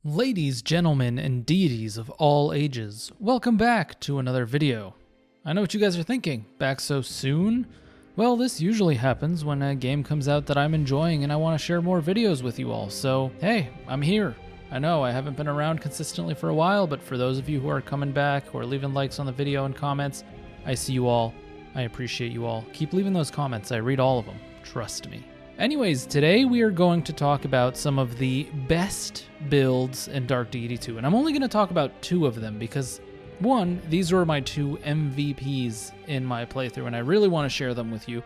Ladies, gentlemen, and deities of all ages, welcome back to another video. I know what you guys are thinking, back so soon? Well, this usually happens when a game comes out that I'm enjoying and I want to share more videos with you all, so hey, I'm here. I know I haven't been around consistently for a while, but for those of you who are coming back, who are leaving likes on the video and comments, I see you all. I appreciate you all. Keep leaving those comments, I read all of them, trust me. Anyways, today we are going to talk about some of the best builds in Dark Deity 2, and I'm only going to talk about two of them because, one, these were my two MVPs in my playthrough, and I really want to share them with you,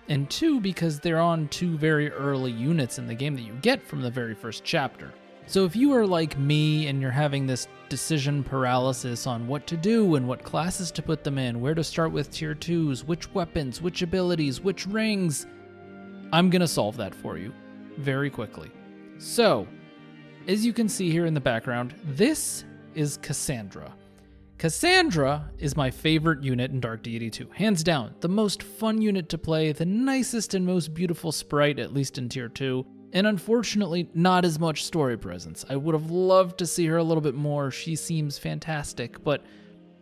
and two, because they're on two very early units in the game that you get from the very first chapter. So if you are like me and you're having this decision paralysis on what to do and what classes to put them in, where to start with tier 2s, which weapons, which abilities, which rings, I'm going to solve that for you very quickly. So, as you can see here in the background, this is Cassandra. Cassandra is my favorite unit in Dark Deity 2. Hands down, the most fun unit to play, the nicest and most beautiful sprite, at least in tier 2, and unfortunately, not as much story presence. I would have loved to see her a little bit more. She seems fantastic, but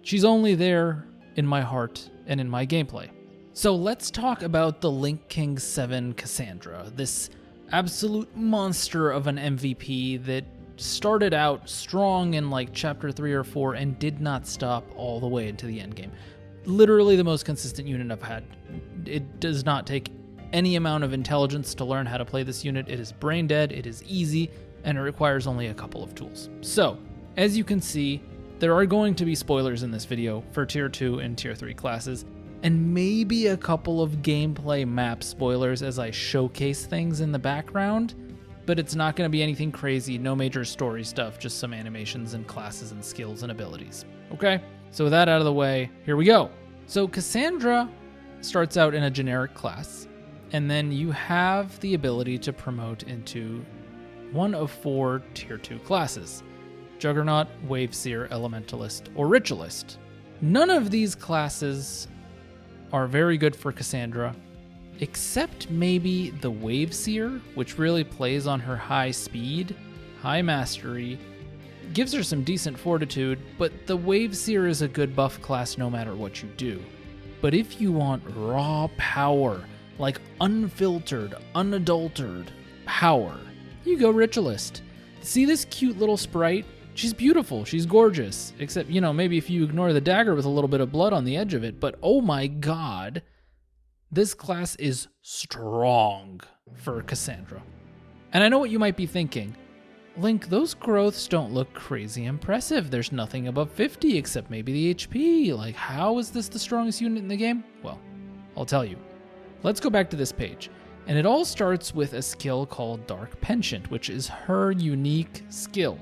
she's only there in my heart and in my gameplay. So let's talk about the Link King 7 Cassandra, this absolute monster of an MVP that started out strong in like chapter 3 or 4 and did not stop all the way into the endgame. Literally the most consistent unit I've had. It does not take any amount of intelligence to learn how to play this unit. It is brain dead, it is easy, and it requires only a couple of tools. So, as you can see, there are going to be spoilers in this video for tier 2 and tier 3 classes, and maybe a couple of gameplay map spoilers as I showcase things in the background, but it's not going to be anything crazy, no major story stuff, just some animations and classes and skills and abilities. Okay? So with that out of the way, here we go. So Cassandra starts out in a generic class, and then you have the ability to promote into one of 4 tier 2 classes: Juggernaut, Waveseer, Elementalist, or Ritualist. None of these classes are very good for Cassandra, except maybe the Waveseer, which really plays on her high speed, high mastery, gives her some decent fortitude, but the Waveseer is a good buff class no matter what you do. But if you want raw power, like unfiltered, unadulterated power, you go Ritualist. See this cute little sprite? She's beautiful, she's gorgeous, except, maybe if you ignore the dagger with a little bit of blood on the edge of it, but oh my god, this class is strong for Cassandra. And I know what you might be thinking, Link, those growths don't look crazy impressive. There's nothing above 50 except maybe the HP. Like, how is this the strongest unit in the game? Well, I'll tell you. Let's go back to this page. And it all starts with a skill called Dark Penchant, which is her unique skill.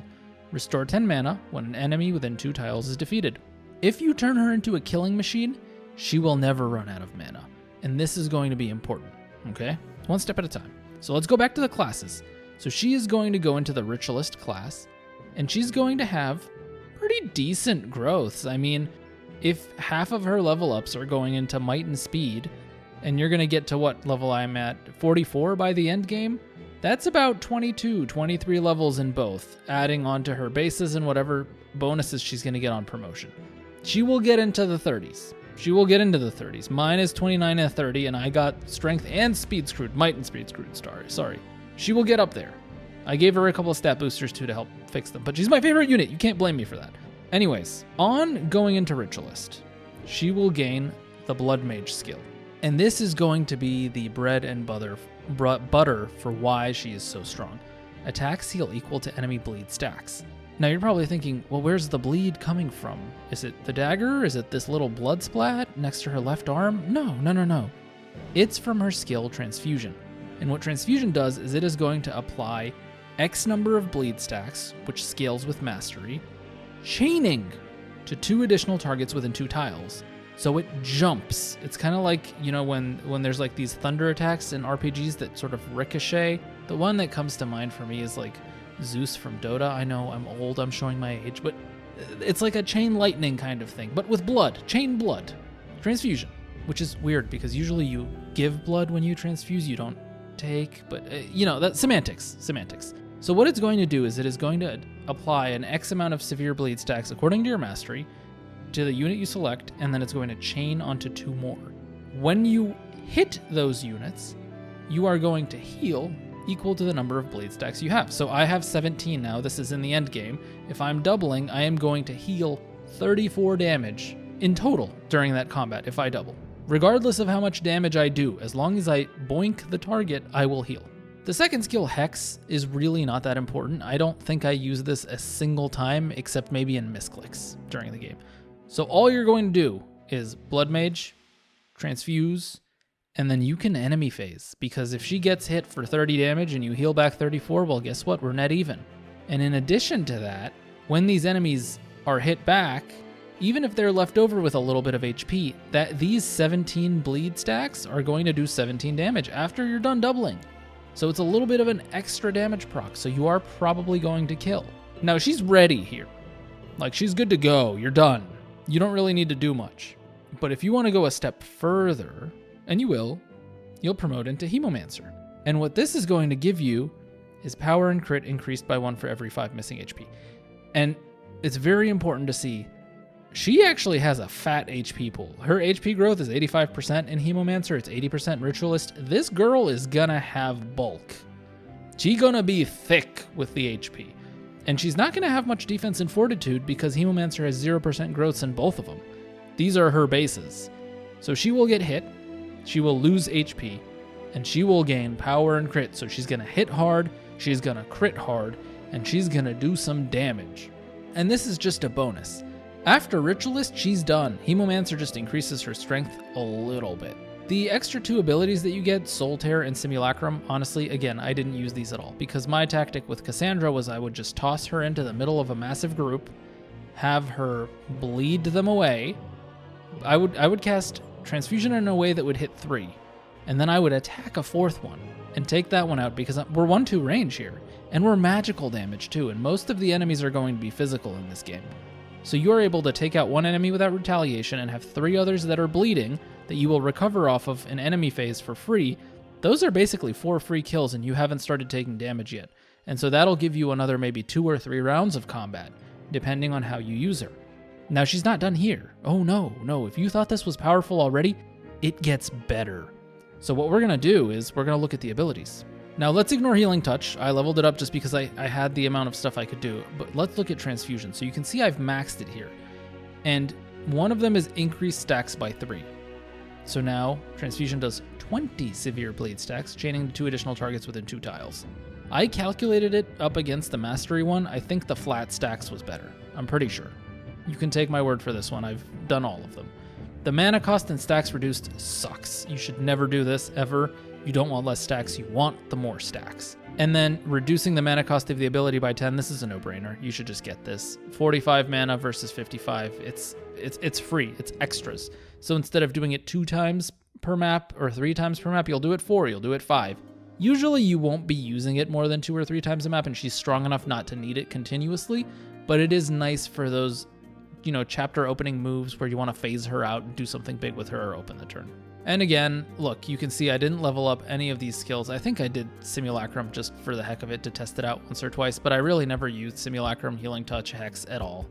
Restore 10 mana when an enemy within 2 tiles is defeated. If you turn her into a killing machine, she will never run out of mana. And this is going to be important, okay? One step at a time. So let's go back to the classes. So she is going to go into the Ritualist class, and she's going to have pretty decent growths. I mean, if half of her level ups are going into Might and Speed, and you're going to get to what level I'm at, 44 by the end game? That's about 22, 23 levels in both, adding on to her bases and whatever bonuses she's going to get on promotion. She will get into the 30s. She will get into the 30s. Mine is 29 and 30, and I got strength and speed screwed. Might and speed screwed, sorry. She will get up there. I gave her a couple of stat boosters too to help fix them, but she's my favorite unit. You can't blame me for that. Anyways, on going into Ritualist, she will gain the Blood Mage skill. And this is going to be the bread and butter for why she is so strong. Attacks heal equal to enemy bleed stacks. Now you're probably thinking, well, where's the bleed coming from? Is it the dagger? Is it this little blood splat next to her left arm? No. It's from her skill Transfusion. And what Transfusion does is it is going to apply X number of bleed stacks, which scales with mastery, chaining to 2 additional targets within 2 tiles. So it jumps. It's kind of like, when there's like these thunder attacks in RPGs that sort of ricochet. The one that comes to mind for me is like Zeus from Dota. I know I'm old, I'm showing my age, but it's like a chain lightning kind of thing, but with blood, chain blood. Transfusion, which is weird because usually you give blood when you transfuse, you don't take, but that's semantics. So what it's going to do is it is going to apply an X amount of severe bleed stacks according to your mastery to the unit you select, and then it's going to chain onto 2 more. When you hit those units, you are going to heal equal to the number of bleed stacks you have. So I have 17 now. This is in the end game. If I'm doubling, I am going to heal 34 damage in total during that combat if I double. Regardless of how much damage I do, as long as I boink the target, I will heal. The second skill, Hex, is really not that important. I don't think I use this a single time, except maybe in misclicks during the game. So all you're going to do is Blood Mage, Transfuse, and then you can enemy phase, because if she gets hit for 30 damage and you heal back 34, well, guess what? We're net even. And in addition to that, when these enemies are hit back, even if they're left over with a little bit of HP, these 17 bleed stacks are going to do 17 damage after you're done doubling. So it's a little bit of an extra damage proc, so you are probably going to kill. Now, she's ready here. Like, she's good to go. You're done. You don't really need to do much. But if you want to go a step further, and you will, you'll promote into Hemomancer. And what this is going to give you is power and crit increased by 1 for every 5 missing HP. And it's very important to see, she actually has a fat HP pool. Her HP growth is 85% in Hemomancer, it's 80% Ritualist. This girl is gonna have bulk. She's gonna be thick with the HP. And she's not gonna have much defense and Fortitude because Hemomancer has 0% growths in both of them. These are her bases. So she will get hit, she will lose HP, and she will gain power and crit. So she's gonna hit hard, she's gonna crit hard, and she's gonna do some damage. And this is just a bonus. After Ritualist, she's done. Hemomancer just increases her strength a little bit. The extra 2 abilities that you get, Soul Tear and Simulacrum, honestly, again, I didn't use these at all, because my tactic with Cassandra was I would just toss her into the middle of a massive group, have her bleed them away. I would cast Transfusion in a way that would hit 3, and then I would attack a 4th one and take that one out, because we're 1-2 range here, and we're magical damage too, and most of the enemies are going to be physical in this game. So you are able to take out 1 enemy without retaliation and have 3 others that are bleeding that you will recover off of an enemy phase for free. Those are basically 4 free kills, and you haven't started taking damage yet. And so that'll give you another maybe 2 or 3 rounds of combat, depending on how you use her. Now, she's not done here. Oh no, if you thought this was powerful already, it gets better. So what we're gonna do is we're gonna look at the abilities. Now let's ignore Healing Touch. I leveled it up just because I had the amount of stuff I could do, but let's look at Transfusion. So you can see I've maxed it here. And one of them is increased stacks by 3. So now Transfusion does 20 severe bleed stacks, chaining to 2 additional targets within 2 tiles. I calculated it up against the Mastery one. I think the flat stacks was better. I'm pretty sure. You can take my word for this one. I've done all of them. The mana cost and stacks reduced sucks. You should never do this, ever. You don't want less stacks, you want the more stacks. And then reducing the mana cost of the ability by 10, this is a no-brainer. You should just get this. 45 mana versus 55, it's free, it's extras. So instead of doing it 2 times per map or 3 times per map, you'll do it 4, you'll do it 5. Usually you won't be using it more than 2 or 3 times a map, and she's strong enough not to need it continuously, but it is nice for those, chapter opening moves where you want to phase her out and do something big with her or open the turn. And again, look, you can see I didn't level up any of these skills. I think I did Simulacrum just for the heck of it to test it out once or twice, but I really never used Simulacrum, Healing Touch, Hex at all.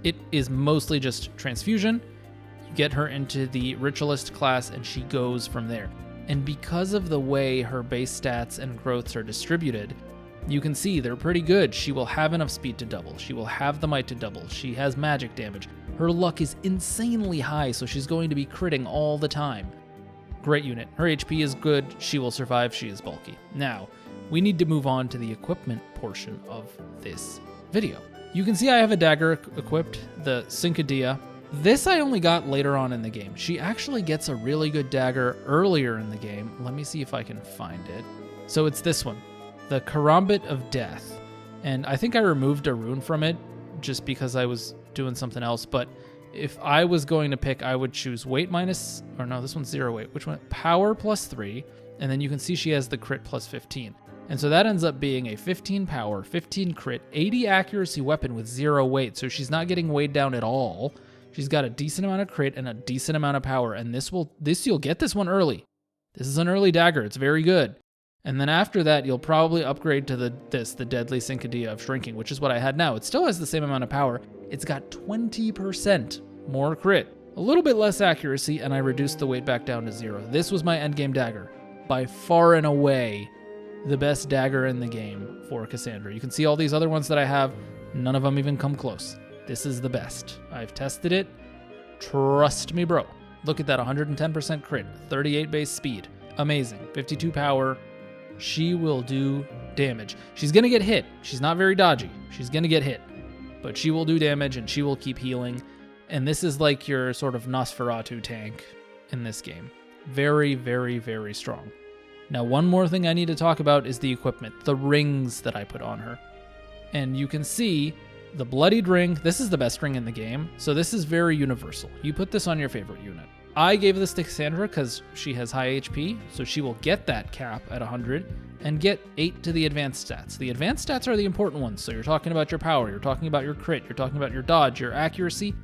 It is mostly just Transfusion. You get her into the Ritualist class and she goes from there. And because of the way her base stats and growths are distributed, you can see they're pretty good. She will have enough speed to double. She will have the might to double. She has magic damage. Her luck is insanely high, so she's going to be critting all the time. Great unit. Her HP is good. She will survive. She is bulky. Now, we need to move on to the equipment portion of this video. You can see I have a dagger equipped, the Cincadilla. This I only got later on in the game. She actually gets a really good dagger earlier in the game. Let me see if I can find it. So it's this one, the Karambit of Death. And I think I removed a rune from it just because I was doing something else, but if I was going to pick, I would choose weight minus, or no, this one's 0 weight. Which one? Power plus 3, and then you can see she has the crit plus 15. And so that ends up being a 15 power, 15 crit, 80 accuracy weapon with 0 weight. So she's not getting weighed down at all. She's got a decent amount of crit and a decent amount of power, and you'll get this one early. This is an early dagger. It's very good. And then after that, you'll probably upgrade to the Deadly Syncodia of Shrinking, which is what I had now. It still has the same amount of power. It's got 20% more crit, a little bit less accuracy, and I reduced the weight back down to 0. This was my endgame dagger. By far and away, the best dagger in the game for Cassandra. You can see all these other ones that I have. None of them even come close. This is the best. I've tested it. Trust me, bro. Look at that, 110% crit, 38 base speed. Amazing. 52 power. She will do damage. She's going to get hit. She's not very dodgy. She's going to get hit. But she will do damage and she will keep healing. And this is like your sort of Nosferatu tank in this game. Very, very, very strong. Now, one more thing I need to talk about is the equipment, the rings that I put on her. And you can see the bloodied ring. This is the best ring in the game, so this is very universal. You put this on your favorite unit. I gave this to Cassandra because she has high HP, so she will get that cap at 100 and get 8 to the advanced stats. The advanced stats are the important ones, so you're talking about your power, you're talking about your crit, you're talking about your dodge, your accuracy,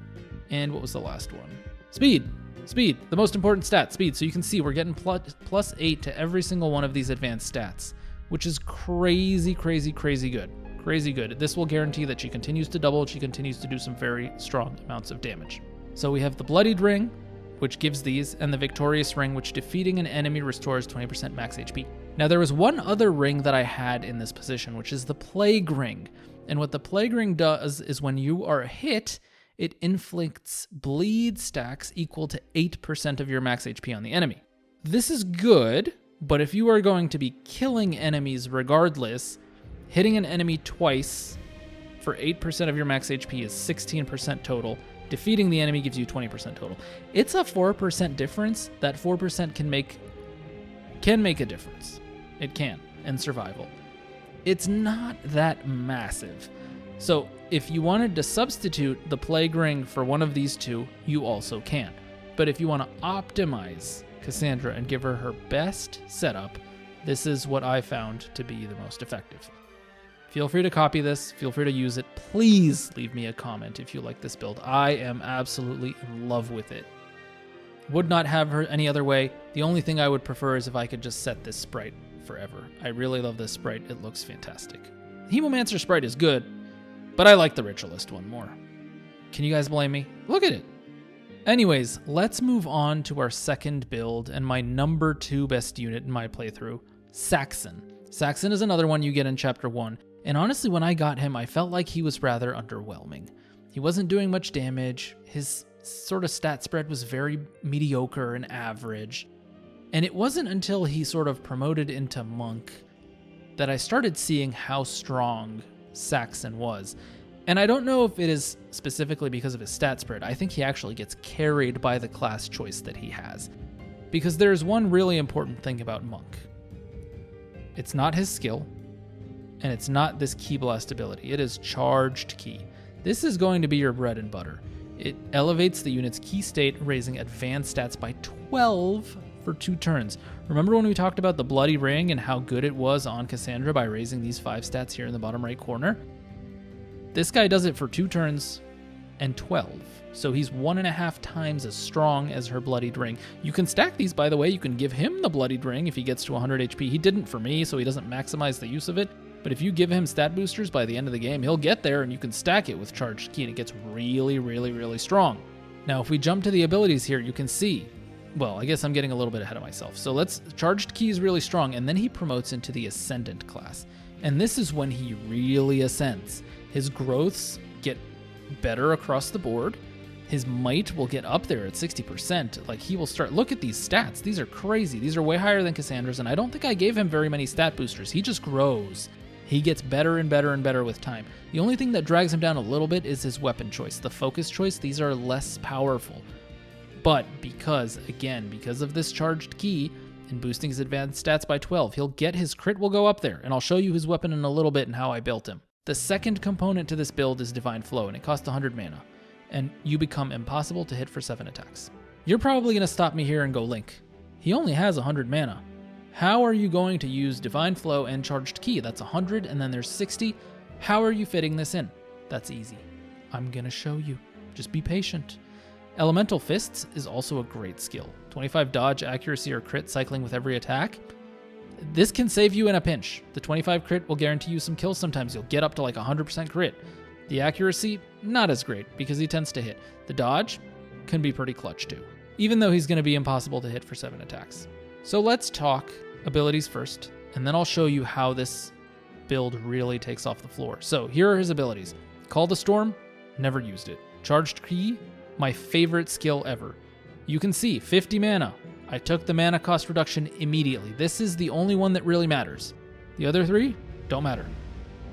and what was the last one? Speed. Speed, the most important stat, speed. So you can see we're getting plus 8 to every single one of these advanced stats, which is crazy, crazy, crazy good. Crazy good. This will guarantee that she continues to double, she continues to do some very strong amounts of damage. So we have the Bloodied Ring, which gives these, and the Victorious Ring, which defeating an enemy restores 20% max HP. Now there was one other ring that I had in this position, which is the Plague Ring. And what the Plague Ring does is when you are hit, it inflicts bleed stacks equal to 8% of your max HP on the enemy. This is good, but if you are going to be killing enemies regardless, hitting an enemy twice for 8% of your max HP is 16% total. Defeating the enemy gives you 20% total. It's a 4% difference. That 4% can make a difference. It can in survival. It's not that massive. So if you wanted to substitute the Plague Ring for one of these two, you also can. But if you want to optimize Cassandra and give her her best setup, this is what I found to be the most effective. Feel free to copy this. Feel free to use it. Please leave me a comment if you like this build. I am absolutely in love with it. Would not have her any other way. The only thing I would prefer is if I could just set this sprite forever. I really love this sprite. It looks fantastic. Hemomancer sprite is good, but I like the Ritualist one more. Can you guys blame me? Look at it. Anyways, let's move on to our second build and my number 2 best unit in my playthrough, Saxon. Saxon is another one you get in Chapter 1, and honestly when I got him, I felt like he was rather underwhelming. He wasn't doing much damage, his sort of stat spread was very mediocre and average, and it wasn't until he sort of promoted into Monk that I started seeing how strong Saxon was. And I don't know if it is specifically because of his stat spread. I think he actually gets carried by the class choice that he has. Because there's one really important thing about Monk. It's not his skill, and it's not this Ki Blast ability. It is Charged Ki. This is going to be your bread and butter. It elevates the unit's Ki state, raising advanced stats by 12 for 2 turns. Remember when we talked about the Bloody Ring and how good it was on Cassandra by raising these 5 stats here in the bottom right corner? This guy does it for 2 turns and 12. So he's 1.5 times as strong as her Bloodied Ring. You can stack these, by the way. You can give him the Bloodied Ring if he gets to 100 HP. He didn't for me, so he doesn't maximize the use of it. But if you give him stat boosters by the end of the game, he'll get there and you can stack it with Charged Ki and it gets really, really, really strong. Now, if we jump to the abilities here, you can see, well, I guess I'm getting a little bit ahead of myself. So Charged Ki is really strong, and then he promotes into the Ascendant class. And this is when he really ascends. His growths get better across the board. His might will get up there at 60%. Like, he will start, look at these stats. These are crazy. These are way higher than Cassandra's, and I don't think I gave him very many stat boosters. He just grows. He gets better and better and better with time. The only thing that drags him down a little bit is his weapon choice. The focus choice, these are less powerful. But because of this Charged Ki and boosting his advanced stats by 12, his crit will go up there, and I'll show you his weapon in a little bit and how I built him. The second component to this build is Divine Flow, and it costs 100 mana, and you become impossible to hit for 7 attacks. You're probably going to stop me here and go, Link, he only has 100 mana. How are you going to use Divine Flow and Charged Ki? That's 100, and then there's 60. How are you fitting this in? That's easy. I'm going to show you. Just be patient. Elemental Fists is also a great skill. 25 dodge, accuracy, or crit cycling with every attack. This can save you in a pinch. The 25 crit will guarantee you some kills. Sometimes you'll get up to like 100% crit. The accuracy, not as great because he tends to hit. The dodge can be pretty clutch too, even though he's going to be impossible to hit for 7 attacks. So let's talk abilities first, and then I'll show you how this build really takes off the floor. So here are his abilities. Call the Storm, never used it. Charged Key, my favorite skill ever. You can see 50 mana. I took the mana cost reduction immediately. This is the only one that really matters. The other 3 don't matter.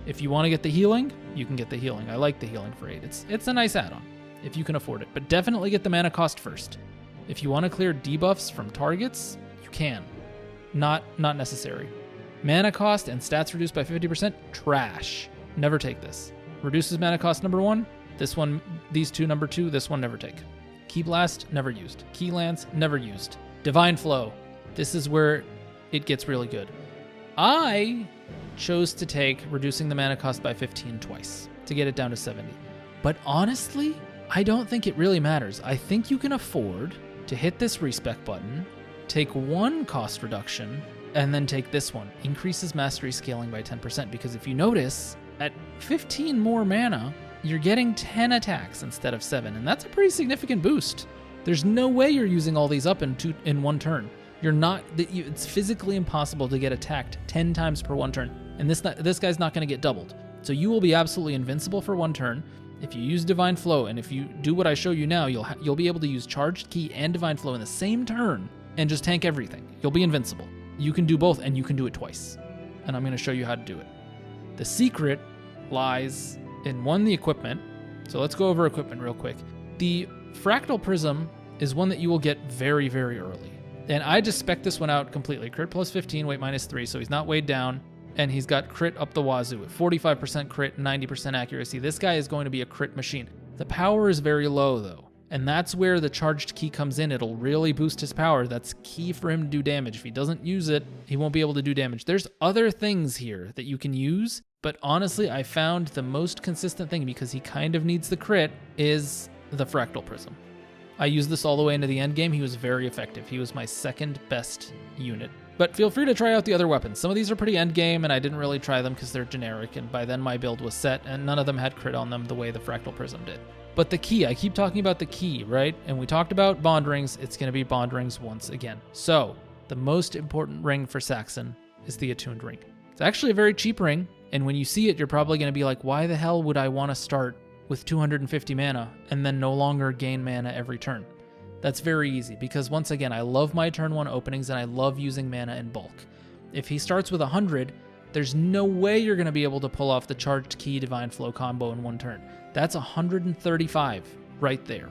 If you want to get the healing, you can get the healing. I like the healing for 8. It's a nice add-on if you can afford it, but definitely get the mana cost first. If you want to clear debuffs from targets, you can. Not necessary. Mana cost and stats reduced by 50%, trash. Never take this. Reduces mana cost number 1. This one, these two number 2, this one never take. Key Blast, never used. Key Lance, never used. Divine Flow. This is where it gets really good. I chose to take reducing the mana cost by 15 twice to get it down to 70. But honestly, I don't think it really matters. I think you can afford to hit this respec button, take 1 cost reduction, and then take this one. Increases mastery scaling by 10%, because if you notice, at 15 more mana, you're getting 10 attacks instead of 7, and that's a pretty significant boost. There's no way you're using all these up in one turn. You're not. It's physically impossible to get attacked 10 times per 1 turn, and this guy's not going to get doubled. So you will be absolutely invincible for 1 turn. If you use Divine Flow, and if you do what I show you now, you'll be able to use Charged Key and Divine Flow in the same turn and just tank everything. You'll be invincible. You can do both, and you can do it twice. And I'm going to show you how to do it. The secret lies in the equipment. So let's go over equipment real quick. The Fractal Prism is one that you will get very, very early. And I just spec this one out completely. Crit plus 15, weight minus 3, so he's not weighed down. And he's got crit up the wazoo at 45% crit, 90% accuracy. This guy is going to be a crit machine. The power is very low, though. And that's where the Charged Key comes in. It'll really boost his power. That's key for him to do damage. If he doesn't use it, he won't be able to do damage. There's other things here that you can use, but honestly, I found the most consistent thing, because he kind of needs the crit, is the Fractal Prism. I used this all the way into the end game. He was very effective. He was my second best unit. But feel free to try out the other weapons. Some of these are pretty end game, and I didn't really try them because they're generic, and by then my build was set, and none of them had crit on them the way the Fractal Prism did. But the key, I keep talking about the key, right? And we talked about bond rings. It's going to be bond rings once again. So the most important ring for Saxon is the Attuned Ring. It's actually a very cheap ring, and when you see it, you're probably going to be like, why the hell would I want to start with 250 mana and then no longer gain mana every turn? That's very easy, because once again, I love my turn 1 openings, and I love using mana in bulk. If he starts with 100, there's no way you're going to be able to pull off the Charged Key Divine Flow combo in 1 turn. That's 135 right there.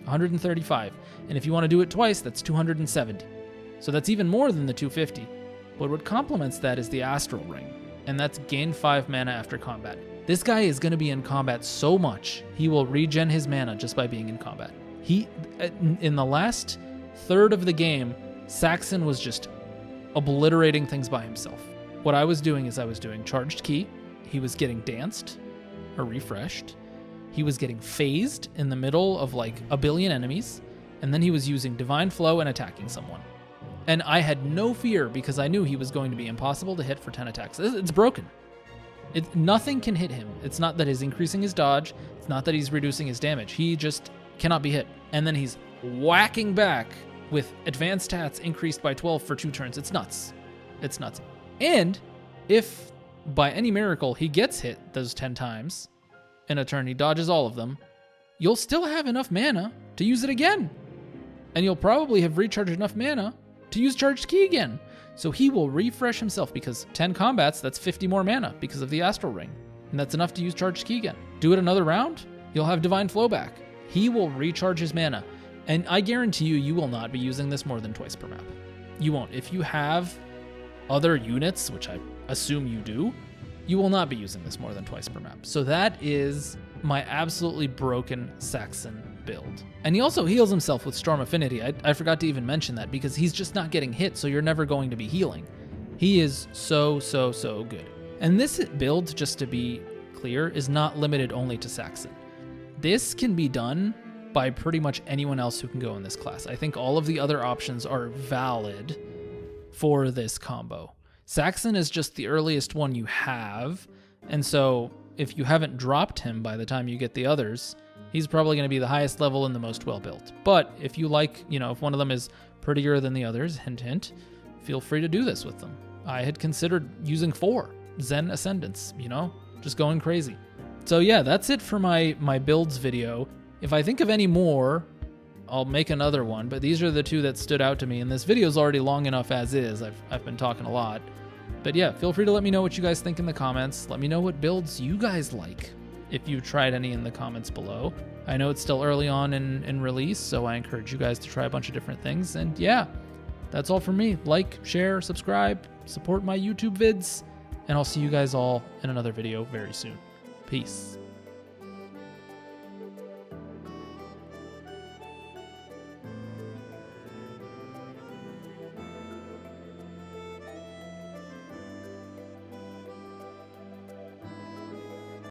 135. And if you want to do it twice, that's 270. So that's even more than the 250. But what complements that is the Astral Ring, and that's gain 5 mana after combat. This guy is going to be in combat so much, he will regen his mana just by being in combat. In the last third of the game, Saxon was just obliterating things by himself. What I was doing is I was doing Charged Key. He was getting danced or refreshed. He was getting phased in the middle of like a billion enemies. And then he was using Divine Flow and attacking someone. And I had no fear, because I knew he was going to be impossible to hit for 10 attacks. It's broken. Nothing can hit him. It's not that he's increasing his dodge. It's not that he's reducing his damage. He just cannot be hit. And then he's whacking back with advanced stats increased by 12 for 2 turns. It's nuts. It's nuts. And if by any miracle he gets hit those 10 times in a turn, he dodges all of them, you'll still have enough mana to use it again. And you'll probably have recharged enough mana to use Charged Key again. So he will refresh himself, because 10 combats, that's 50 more mana because of the Astral Ring. And that's enough to use Charged Key again. Do it another round, you'll have Divine Flow back. He will recharge his mana. And I guarantee you will not be using this more than twice per map. You won't. If you have other units, which I assume you do, you will not be using this more than twice per map. So that is my absolutely broken Saxon build. And he also heals himself with Storm Affinity. I forgot to even mention that, because he's just not getting hit, so you're never going to be healing. He is so good. And this build, just to be clear, is not limited only to Saxon. This can be done by pretty much anyone else who can go in this class. I think all of the other options are valid for this combo. Saxon is just the earliest one you have, and so if you haven't dropped him by the time you get the others, he's probably going to be the highest level and the most well-built. But if you like, if one of them is prettier than the others, hint hint, feel free to do this with them. I had considered using 4 Zen Ascendants, just going crazy. So yeah, that's it for my builds video. If I think of any more, I'll make another one, but these are the 2 that stood out to me, and this video is already long enough as is. I've been talking a lot. But yeah, feel free to let me know what you guys think in the comments. Let me know what builds you guys like, if you've tried any in the comments below. I know it's still early on in release, so I encourage you guys to try a bunch of different things. And yeah, that's all from me. Like, share, subscribe, support my YouTube vids, and I'll see you guys all in another video very soon. Peace.